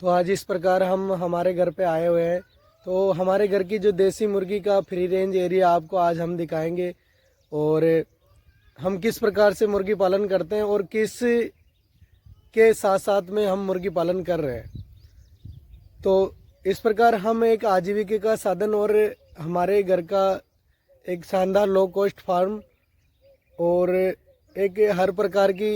तो आज इस प्रकार हम हमारे घर पे आए हुए हैं। तो हमारे घर की जो देसी मुर्गी का फ्री रेंज एरिया आपको आज हम दिखाएंगे और हम किस प्रकार से मुर्गी पालन करते हैं और किस के साथ साथ में हम मुर्गी पालन कर रहे हैं। तो इस प्रकार हम एक आजीविका का साधन और हमारे घर का एक शानदार लो कॉस्ट फार्म और एक हर प्रकार की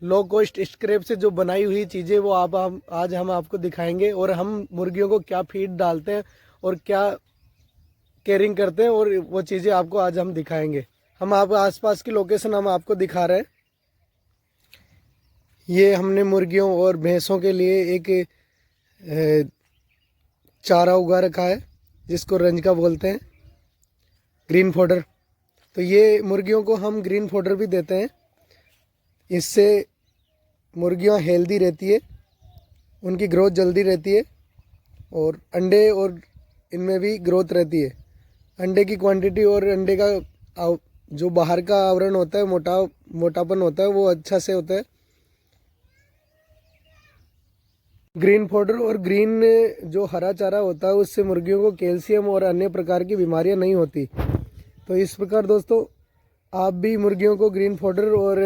लो कॉस्ट स्क्रैप से जो बनाई हुई चीज़ें वो आज हम आपको दिखाएंगे और हम मुर्गियों को क्या फीड डालते हैं और क्या केयरिंग करते हैं और वो चीज़ें आपको आज हम दिखाएंगे। हम आप आसपास की लोकेशन हम आपको दिखा रहे हैं। ये हमने मुर्गियों और भैंसों के लिए एक चारा उगा रखा है जिसको रंजका बोलते हैं, ग्रीन फॉडर। तो ये मुर्गियों को हम ग्रीन फॉडर भी देते हैं। इससे मुर्गियां हेल्दी रहती है, उनकी ग्रोथ जल्दी रहती है और अंडे और इनमें भी ग्रोथ रहती है। अंडे की क्वांटिटी और अंडे का जो बाहर का आवरण होता है, मोटापन होता है, वो अच्छा से होता है। ग्रीन फॉडर और ग्रीन जो हरा चारा होता है उससे मुर्गियों को कैल्शियम और अन्य प्रकार की बीमारियां नहीं होती। तो इस प्रकार दोस्तों आप भी मुर्गियों को ग्रीन फॉडर और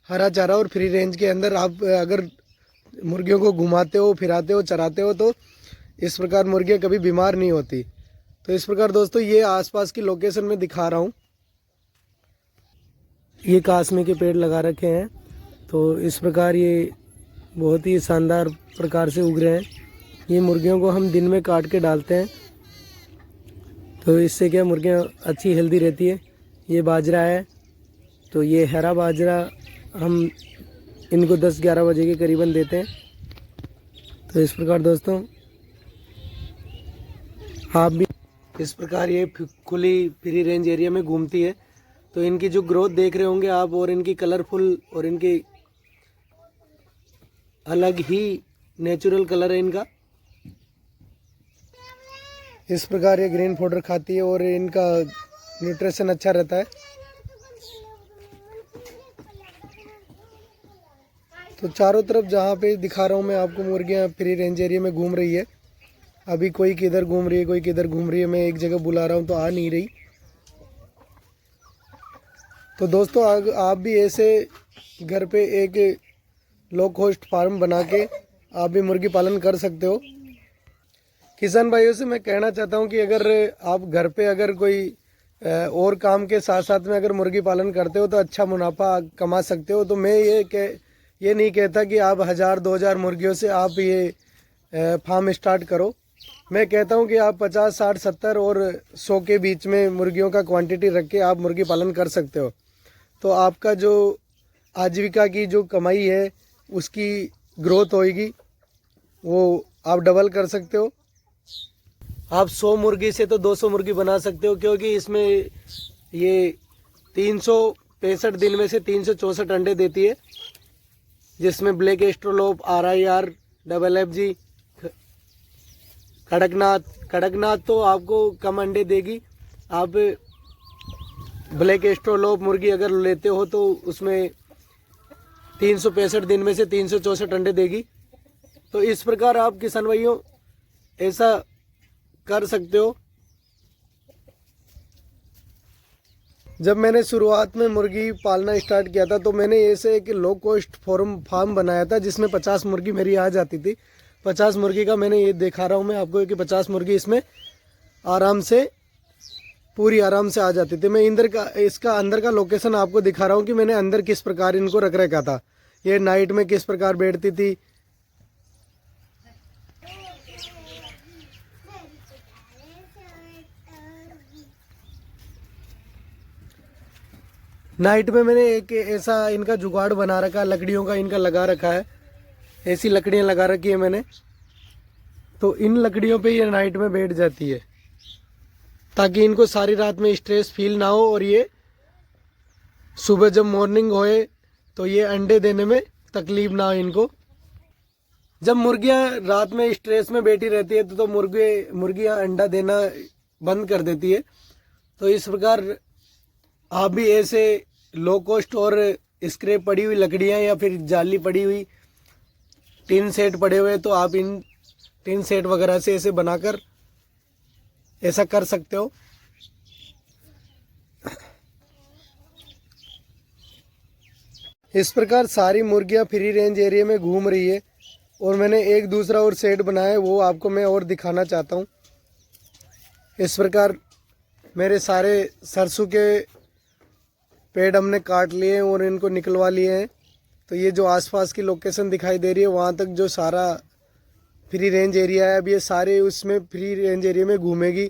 हरा चारा और फ्री रेंज के अंदर आप अगर मुर्गियों को घुमाते हो, फिराते हो, चराते हो तो इस प्रकार मुर्गियां कभी बीमार नहीं होती। तो इस प्रकार दोस्तों ये आसपास की लोकेशन में दिखा रहा हूँ। ये कासमी के पेड़ लगा रखे हैं। तो इस प्रकार ये बहुत ही शानदार प्रकार से उग रहे हैं। ये मुर्गियों को हम दिन में काट के डालते हैं तो इससे क्या मुर्गियाँ अच्छी हेल्दी रहती है। ये बाजरा है, तो ये हरा बाजरा हम इनको 10-11 बजे के करीबन देते हैं। तो इस प्रकार दोस्तों आप भी इस प्रकार ये खुली फ्री रेंज एरिया में घूमती है। तो इनकी जो ग्रोथ देख रहे होंगे आप और इनकी कलरफुल और इनकी अलग ही नेचुरल कलर है इनका। इस प्रकार ये ग्रीन फॉडर खाती है और इनका न्यूट्रिशन अच्छा रहता है। तो चारों तरफ जहाँ पे दिखा रहा हूँ मैं आपको मुर्गियाँ फ्री रेंज एरिया में घूम रही है। अभी कोई किधर घूम रही है, कोई किधर घूम रही है। मैं एक जगह बुला रहा हूँ तो आ नहीं रही। तो दोस्तों आप भी ऐसे घर पे एक लो कॉस्ट फार्म बना के आप भी मुर्गी पालन कर सकते हो। किसान भाइयों से मैं कहना चाहता हूँ कि अगर आप घर पे अगर कोई और काम के साथ साथ में अगर मुर्गी पालन करते हो तो अच्छा मुनाफा कमा सकते हो। तो मैं ये नहीं कहता कि आप 1000-2000 मुर्गियों से आप ये फार्म स्टार्ट करो। मैं कहता हूँ कि आप 50, 60, 70 और 100 के बीच में मुर्गियों का क्वांटिटी रख के आप मुर्गी पालन कर सकते हो। तो आपका जो आजीविका की जो कमाई है उसकी ग्रोथ होएगी, वो आप डबल कर सकते हो। आप 100 मुर्गी से तो 200 मुर्गी बना सकते हो, क्योंकि इसमें ये 365 दिन में से 364 अंडे देती है, जिसमें ब्लैक एस्ट्रोलोप, RIR, FFG, कड़कनाथ तो आपको कम अंडे देगी। आप ब्लैक एस्ट्रोलोप मुर्गी अगर लेते हो तो उसमें 365 दिन में से 364 अंडे देगी। तो इस प्रकार आप किसान भाइयों ऐसा कर सकते हो। जब मैंने शुरुआत में मुर्गी पालना स्टार्ट किया था तो मैंने ऐसे एक लो कॉस्ट फार्म बनाया था जिसमें 50 मुर्गी मेरी आ जाती थी। 50 मुर्गी का मैंने ये दिखा रहा हूँ मैं आपको कि 50 मुर्गी इसमें आराम से आराम से आ जाती थी। मैं इसका अंदर का लोकेशन आपको दिखा रहा हूँ कि मैंने अंदर किस प्रकार इनको रख रखा था। ये नाइट में किस प्रकार बैठती थी। नाइट में मैंने एक ऐसा इनका जुगाड़ बना रखा है, लकड़ियों का इनका लगा रखा है। ऐसी लकड़ियाँ लगा रखी है मैंने। तो इन लकड़ियों पे ये नाइट में बैठ जाती है ताकि इनको सारी रात में स्ट्रेस फील ना हो और ये सुबह जब मॉर्निंग होए तो ये अंडे देने में तकलीफ ना हो इनको। जब मुर्गियां रात में स्ट्रेस में बैठी रहती है तो मुर्गियां अंडा देना बंद कर देती है। तो इस प्रकार आप भी ऐसे लो कॉस्ट और स्क्रैप पड़ी हुई लकड़ियां या फिर जाली पड़ी हुई टीन सेट पड़े हुए, तो आप इन टीन सेट वगैरह से ऐसे बनाकर ऐसा कर सकते हो। इस प्रकार सारी मुर्गियां फ्री रेंज एरिया में घूम रही है और मैंने एक दूसरा और सेट बनाया है, वो आपको मैं और दिखाना चाहता हूँ। इस प्रकार मेरे सारे सरसों के पेड़ हमने काट लिए और इनको निकलवा लिए हैं। तो ये जो आसपास की लोकेशन दिखाई दे रही है वहाँ तक जो सारा फ्री रेंज एरिया है, अब ये सारे उसमें फ्री रेंज एरिया में घूमेगी।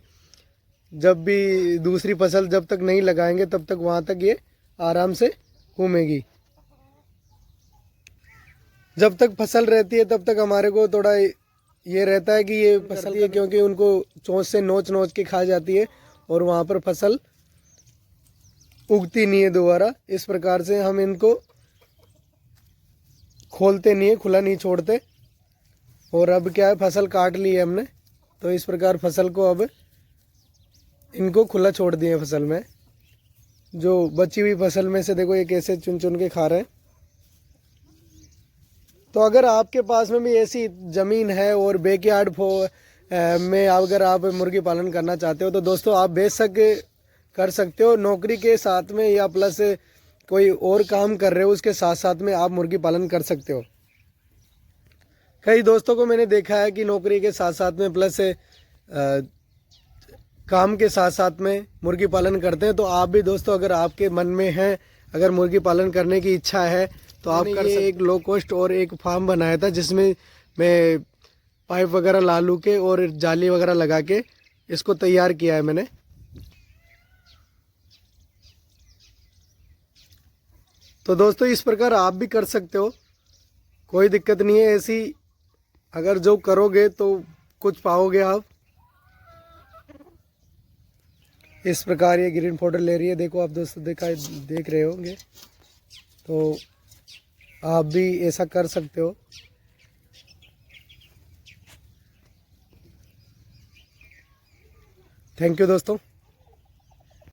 जब भी दूसरी फसल जब तक नहीं लगाएंगे तब तक वहाँ तक ये आराम से घूमेगी। जब तक फसल रहती है तब तक हमारे को थोड़ा ये रहता है कि ये फसल है, क्योंकि उनको चोंच से नोच नोच के खा जाती है और वहाँ पर फसल उगती नहीं है दोबारा। इस प्रकार से हम इनको खोलते नहीं है, खुला नहीं छोड़ते। और अब क्या है, फसल काट ली है हमने, तो इस प्रकार फसल को अब इनको खुला छोड़ दिए फसल में। जो बची हुई फसल में से देखो ये कैसे चुन चुन के खा रहे हैं। तो अगर आपके पास में भी ऐसी ज़मीन है और बैकयार्ड में अगर आप मुर्गी पालन करना चाहते हो तो दोस्तों आप कर सकते हो नौकरी के साथ में, या प्लस कोई और काम कर रहे हो उसके साथ साथ में आप मुर्गी पालन कर सकते हो। कई दोस्तों को मैंने देखा है कि नौकरी के साथ साथ में प्लस काम के साथ साथ में मुर्गी पालन करते हैं। तो आप भी दोस्तों अगर आपके मन में है, अगर मुर्गी पालन करने की इच्छा है तो आप कर सकते। एक लो कॉस्ट और एक फार्म बनाया था जिसमें मैं पाइप वगैरह ला लू के और जाली वगैरह लगा के इसको तैयार किया है मैंने। तो दोस्तों इस प्रकार आप भी कर सकते हो, कोई दिक्कत नहीं है। ऐसी अगर जो करोगे तो कुछ पाओगे आप। इस प्रकार ये ग्रीन पाउडर ले रही है, देखो आप दोस्तों देख रहे होंगे। तो आप भी ऐसा कर सकते हो। थैंक यू दोस्तों।